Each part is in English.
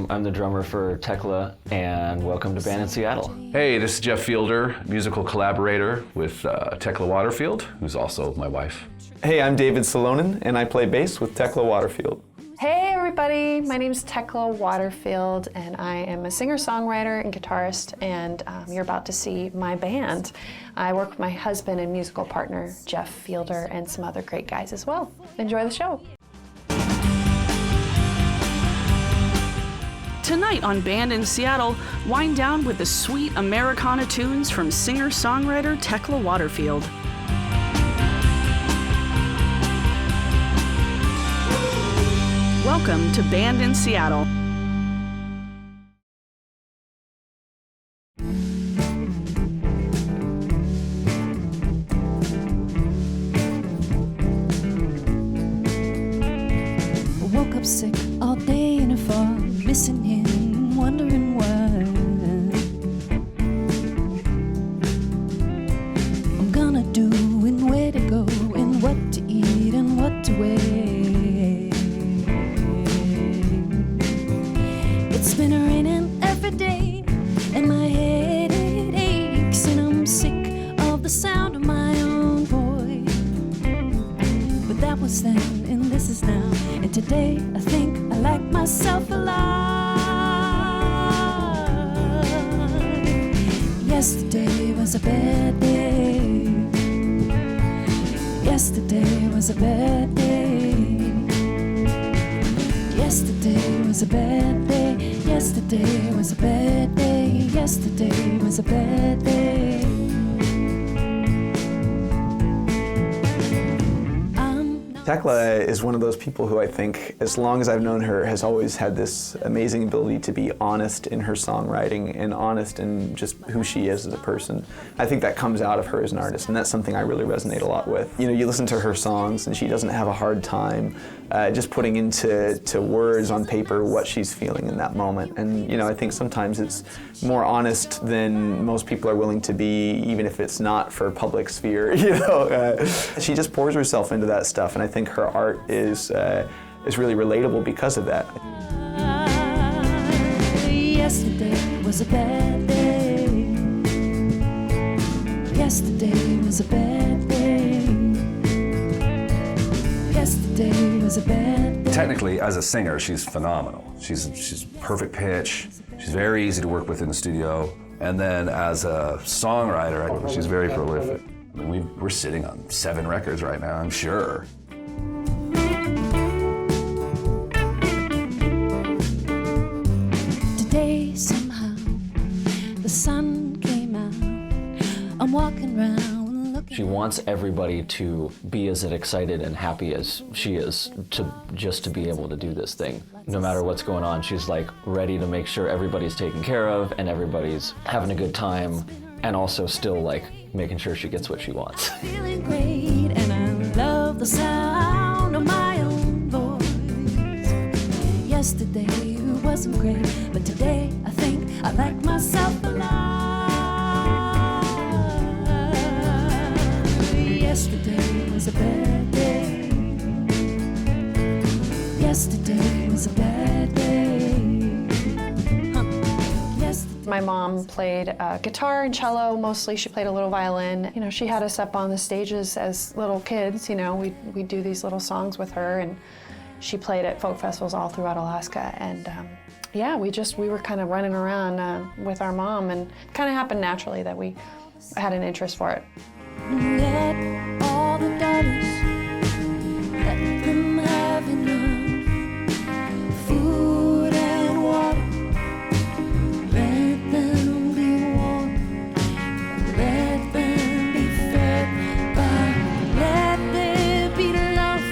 I'm the drummer for Tekla, and welcome to Band in Seattle. Hey, this is Jeff Fielder, musical collaborator with Tekla Waterfield, who's also my wife. Hey, I'm David Salonen, and I play bass with Tekla Waterfield. Hey everybody, my name's Tekla Waterfield, and I am a singer-songwriter and guitarist, and you're about to see my band. I work with my husband and musical partner, Jeff Fielder, and some other great guys as well. Enjoy the show. Tonight on Band in Seattle, wind down with the sweet Americana tunes from singer-songwriter Tekla Waterfield. Welcome to Band in Seattle. I woke up sick all day in a fog, missing him, wondering why. I'm gonna do and where to go and what to eat and what to wear. It's been raining every day, and my head it aches, and I'm sick of the sound of my own voice. But that was then, and this is now, and today I think I like myself a lot. Yesterday was a bad day. Yesterday was a bad day. Yesterday was a bad day. Yesterday was a bad day. Yesterday was a bad day. Tekla is one of those people who I think, as long as I've known her, has always had this amazing ability to be honest in her songwriting and honest in just who she is as a person. I think that comes out of her as an artist, and that's something I really resonate a lot with. You know, you listen to her songs and she doesn't have a hard time just putting into words on paper what she's feeling in that moment. And you know, I think sometimes it's more honest than most people are willing to be, even if it's not for public sphere. You know, she just pours herself into that stuff, and I think her art is really relatable because of that. Yesterday was a bad day. Yesterday was a bad day. Yesterday was a bad day. Technically, as a singer, she's phenomenal. She's perfect pitch. She's very easy to work with in the studio. And then as a songwriter, she's very prolific. I mean, we're sitting on 7 records right now, I'm sure. Today somehow the sun came out. I'm walking around looking. She wants everybody to be as excited and happy as she is to be able to do this thing. No matter what's going on, she's like ready to make sure everybody's taken care of and everybody's having a good time, and also still like making sure she gets what she wants. Feeling great, and I love the sound of my own voice. Yesterday wasn't great, but today I think I like myself a lot. Yesterday was a bad day. Yesterday was a bad day. My mom played guitar and cello mostly. She played a little violin. You know, she had us up on the stages as little kids. You know, we'd do these little songs with her, and she played at folk festivals all throughout Alaska. And yeah, we were kind of running around with our mom, and it kind of happened naturally that we had an interest for it. Let all the dollars, let them have enough food and water. Let them be warm, let them be fed, but let there be love,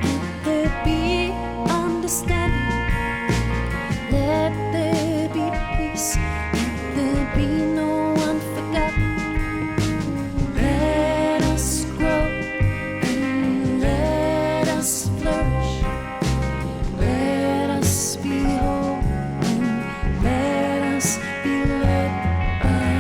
let there be understanding, let there be peace, let there be no one forgotten. Let us grow and let us flourish. Let us be whole and let us be led by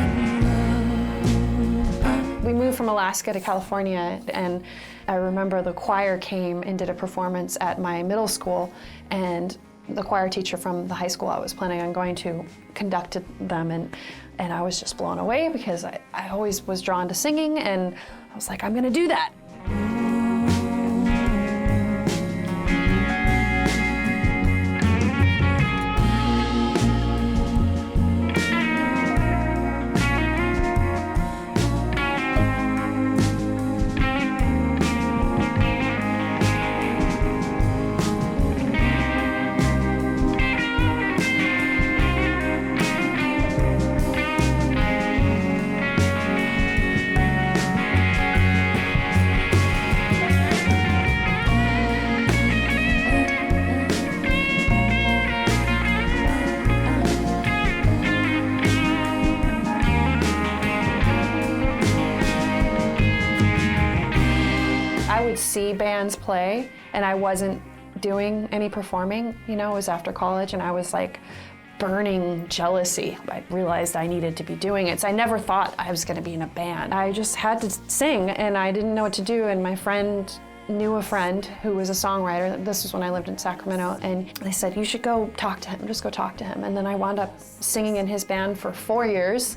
love. We moved from Alaska to California, and I remember the choir came and did a performance at my middle school, and The choir teacher from the high school I was planning on going to conducted them, and I was just blown away because I always was drawn to singing, and I was like, I'm gonna do that. I would see bands play, and I wasn't doing any performing. You know, it was after college, and I was like burning jealousy. I realized I needed to be doing it, so I never thought I was going to be in a band. I just had to sing, and I didn't know what to do, and my friend knew a friend who was a songwriter. This was when I lived in Sacramento, and they said, you should go talk to him, just go talk to him. And then I wound up singing in his band for 4 years.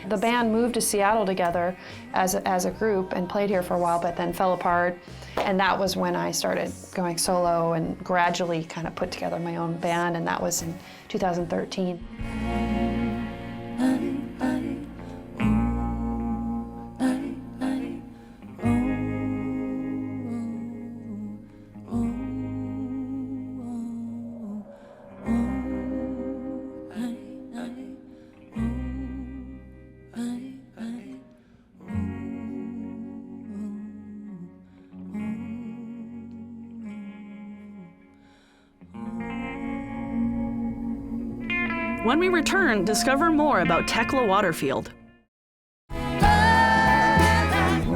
The band moved to Seattle together as a group and played here for a while, but then fell apart. And that was when I started going solo and gradually kind of put together my own band, and that was in 2013. When we return, discover more about Tekla Waterfield. We went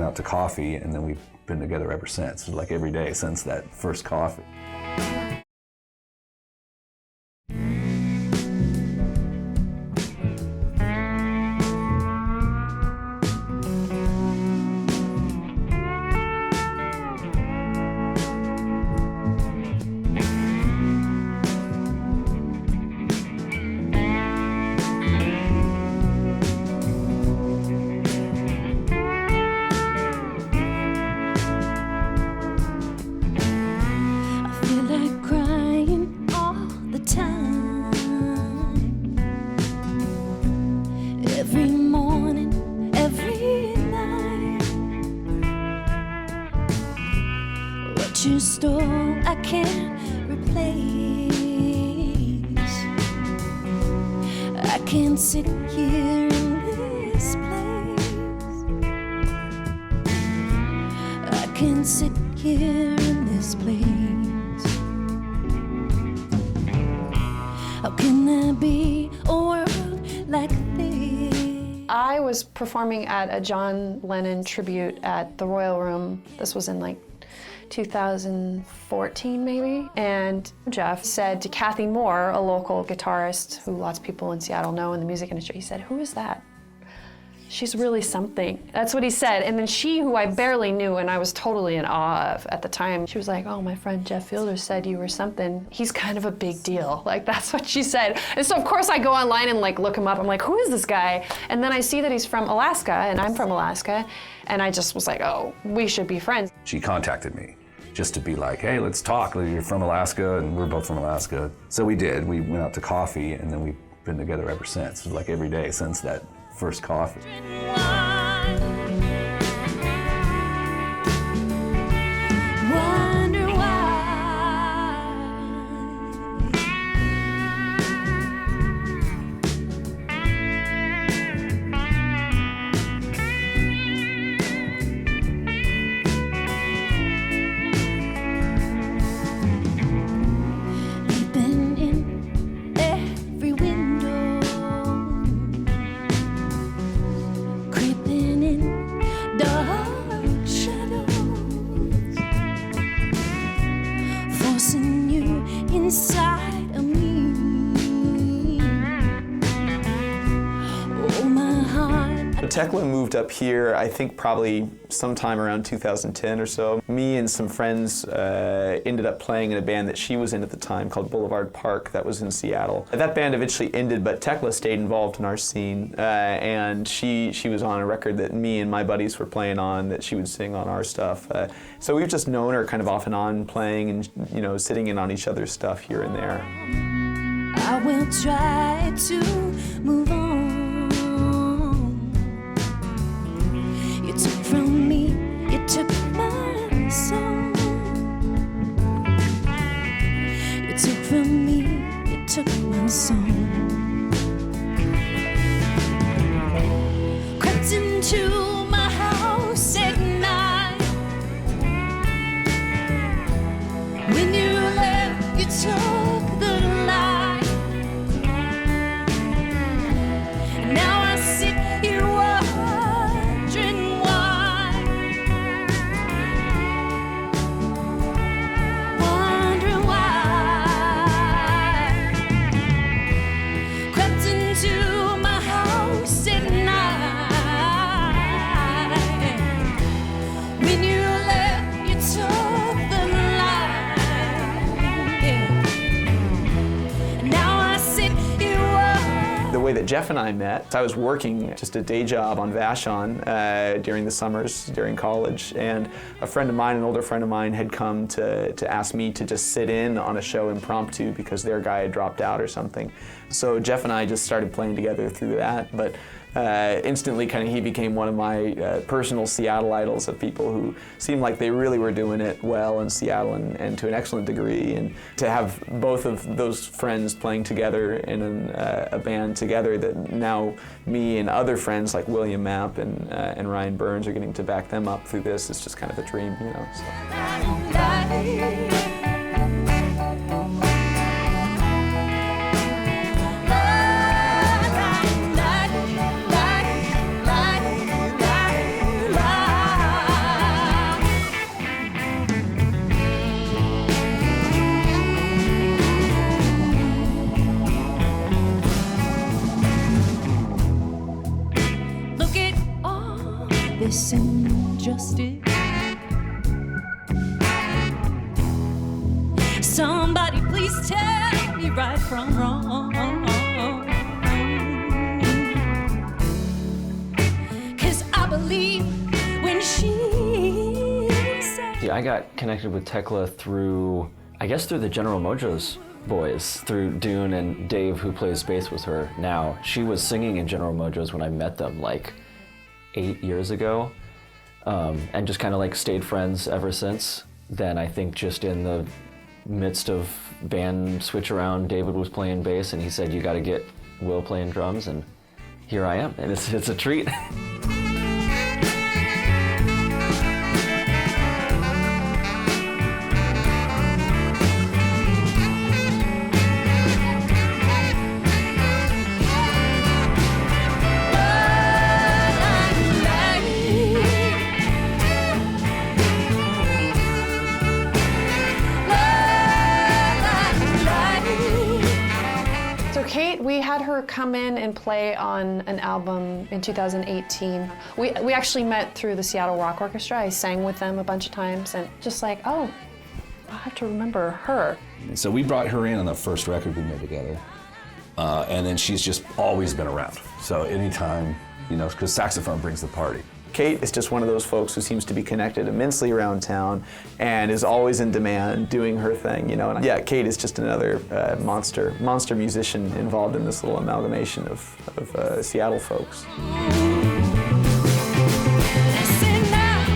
out to coffee, and then we've been together ever since, like every day since that first coffee. Every morning, every night, what you stole I can't replace. I can't sit here in this place. I can't sit here in this place. How can there be a world like this? I was performing at a John Lennon tribute at the Royal Room. This was in like 2014 maybe. And Jeff said to Kathy Moore, a local guitarist who lots of people in Seattle know in the music industry, he said, "Who is that? She's really something." That's what he said. And then she, who I barely knew and I was totally in awe of at the time, she was like, "Oh, my friend Jeff Fielder said you were something. He's kind of a big deal." Like, that's what she said. And so of course I go online and like look him up. I'm like, who is this guy? And then I see that he's from Alaska and I'm from Alaska. And I just was like, oh, we should be friends. She contacted me just to be like, hey, let's talk. You're from Alaska, and we're both from Alaska. So we did. We went out to coffee, and then we've been together ever since, like every day since that first coffee. Wonder why. Leaping in every window, creeping in Tekla moved up here, I think probably sometime around 2010 or so. Me and some friends ended up playing in a band that she was in at the time called Boulevard Park that was in Seattle. That band eventually ended, but Tekla stayed involved in our scene, and she was on a record that me and my buddies were playing on that she would sing on our stuff. So we've just known her kind of off and on playing and, you know, sitting in on each other's stuff here and there. I will try to move on. You took from me, you took my song. You took from me, you took my song. Crept into my house at night. When you left, you took the light. Now I sit here wondering why. Wondering why. Crept into my house at night. When you left, you took the light. Now I sit here wondering. The way that Jeff and I met, I was working just a day job on Vashon during the summers, during college, and a friend of mine, an older friend of mine, had come to ask me to just sit in on a show impromptu because their guy had dropped out or something. So Jeff and I just started playing together through that, but instantly kind of he became one of my personal Seattle idols, of people who seemed like they really were doing it well in Seattle and to an excellent degree. And to have both of those friends playing together in a band together, that now me and other friends like William Mapp and Ryan Burns are getting to back them up through this, is just kind of a dream, you know. So. Look at all this injustice. Somebody please tell me right from wrong. 'Cause I believe when she said. Yeah, I got connected with Tekla through, I guess through the General Mojo's boys, through Dune and Dave, who plays bass with her now. She was singing in General Mojo's when I met them like 8 years ago, and just kind of like stayed friends ever since. Then I think just in the midst of band switch around, David was playing bass and he said, "You got to get Will playing drums," and here I am, and it's a treat. So Kate, we had her come in and play on an album in 2018. We actually met through the Seattle Rock Orchestra. I sang with them a bunch of times, and just like, oh, I have to remember her. So we brought her in on the first record we made together. And then she's just always been around. So anytime, you know, because saxophone brings the party. Kate is just one of those folks who seems to be connected immensely around town and is always in demand, doing her thing, you know. And yeah, Kate is just another monster musician involved in this little amalgamation of Seattle folks. Listen now,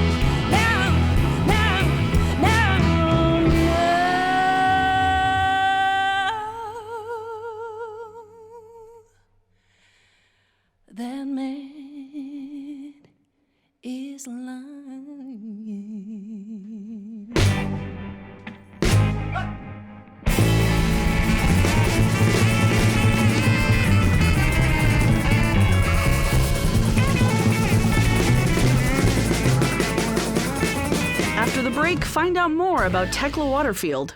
that man is lying. After the break, find out more about Tekla Waterfield.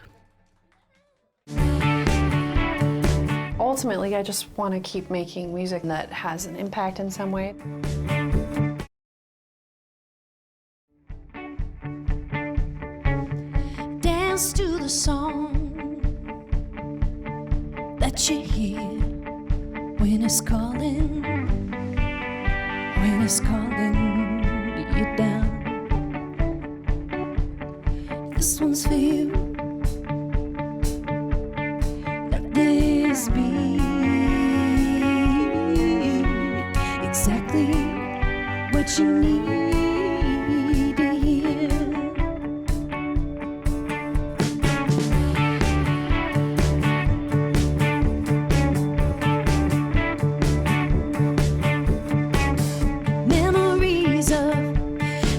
All Ultimately, I just want to keep making music that has an impact in some way. Dance to the song that you hear when it's calling, you down. This one's for you. Let this be exactly what you need to hear. Memories of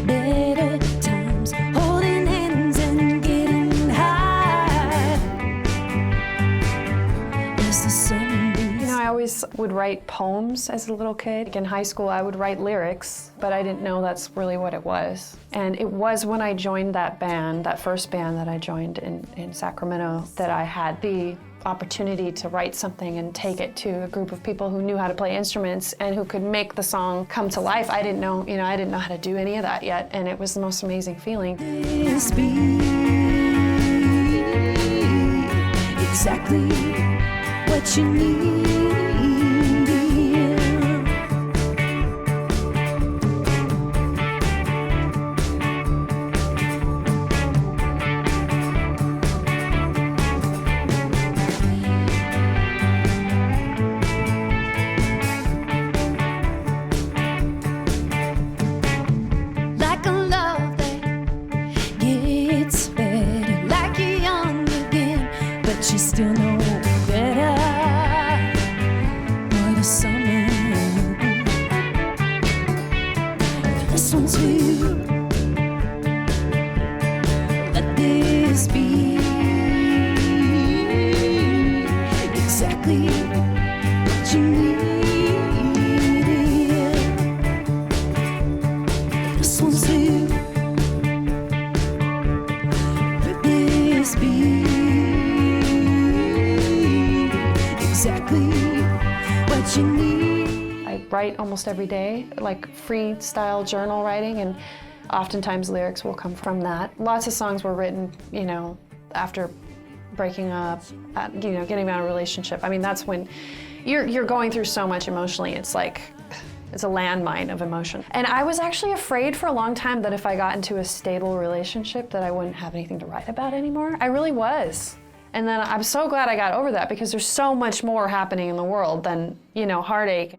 better times, holding hands and getting high as the sun beats. You know, I always would write poems as a little kid. In high school, I would write lyrics, but I didn't know that's really what it was. And it was when I joined that band, that first band that I joined in Sacramento, that I had the opportunity to write something and take it to a group of people who knew how to play instruments and who could make the song come to life. I didn't know how to do any of that yet, and it was the most amazing feeling. This be exactly what you need to hear. Like a love that gets better, like you're young again, but you still know better. What a summer. This one's for you. Let this be exactly what you need to hear. This one's for you. Let this be exactly what you need. I write almost every day, like freestyle journal writing, and oftentimes lyrics will come from that. Lots of songs were written, after breaking up, getting out of a relationship. I mean, that's when you're going through so much emotionally. It's like, it's a landmine of emotion. And I was actually afraid for a long time that if I got into a stable relationship that I wouldn't have anything to write about anymore. I really was. And then I'm so glad I got over that, because there's so much more happening in the world than, heartache.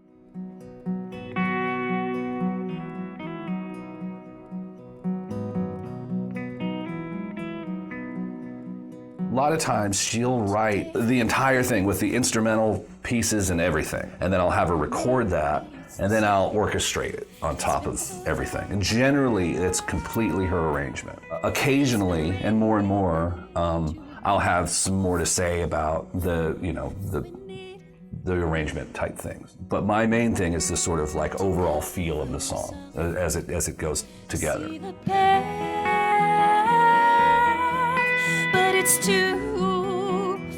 A lot of times she'll write the entire thing with the instrumental pieces and everything, and then I'll have her record that, and then I'll orchestrate it on top of everything. And generally, it's completely her arrangement. Occasionally, and more, I'll have some more to say about the arrangement type things. But my main thing is this sort of like overall feel of the song as it goes together. See the path, but it's too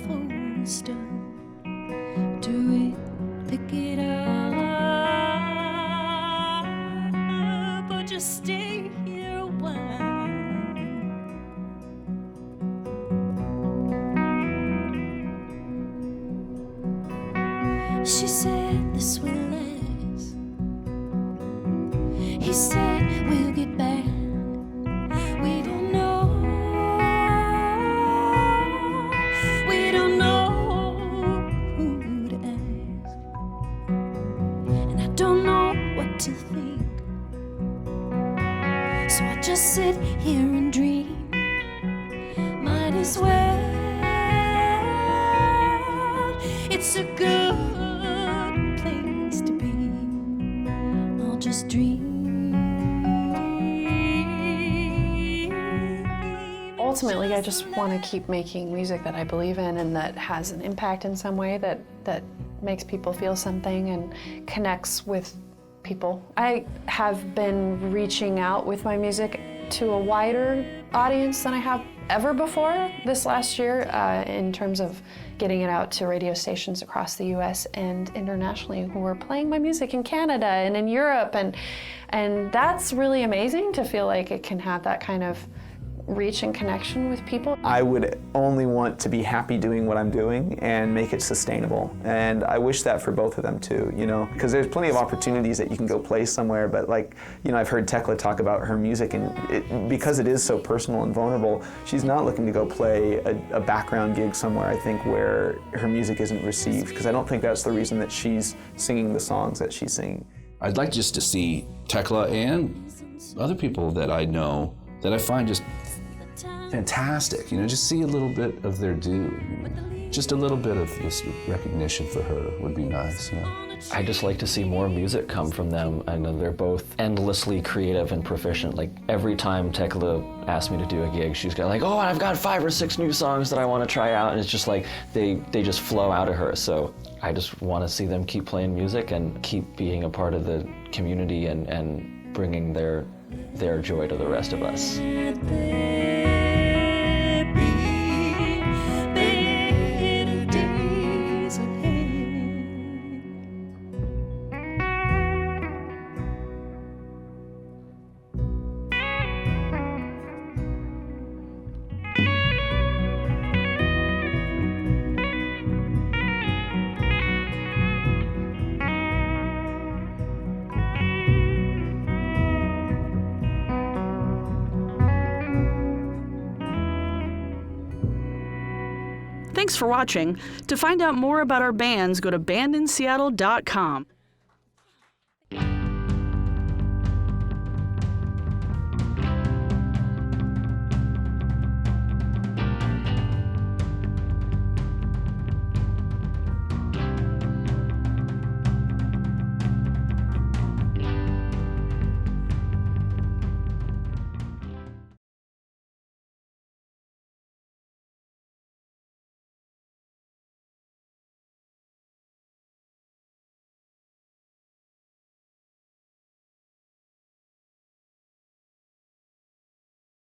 full to stop. Do it, pick it up, or just stay here a while. She said this will last. He said we'll get back. We don't know. We don't know who to ask. And I don't know what to think. So I'll just sit here and dream. Might as well. It's a good place to be. I'll just dream. Ultimately, I just want to keep making music that I believe in and that has an impact in some way, that makes people feel something and connects with people. I have been reaching out with my music to a wider audience than I have ever before this last year in terms of getting it out to radio stations across the US and internationally who are playing my music in Canada and in Europe. And that's really amazing to feel like it can have that kind of reach and connection with people. I would only want to be happy doing what I'm doing and make it sustainable. And I wish that for both of them too, you know, because there's plenty of opportunities that you can go play somewhere, but like, you know, I've heard Tekla talk about her music, and because it is so personal and vulnerable, she's not looking to go play a background gig somewhere, I think, where her music isn't received, because I don't think that's the reason that she's singing the songs that she's singing. I'd like just to see Tekla and other people that I know that I find just fantastic, you know, just see a little bit of their due. Just a little bit of this recognition for her would be nice, you know. I just like to see more music come from them. I know they're both endlessly creative and proficient. Like every time Tekla asks me to do a gig, she's got like, oh, I've got 5 or 6 new songs that I want to try out, and it's just like they just flow out of her. So I just want to see them keep playing music and keep being a part of the community and bringing their joy to the rest of us. Thanks for watching. To find out more about our bands, go to bandinseattle.com.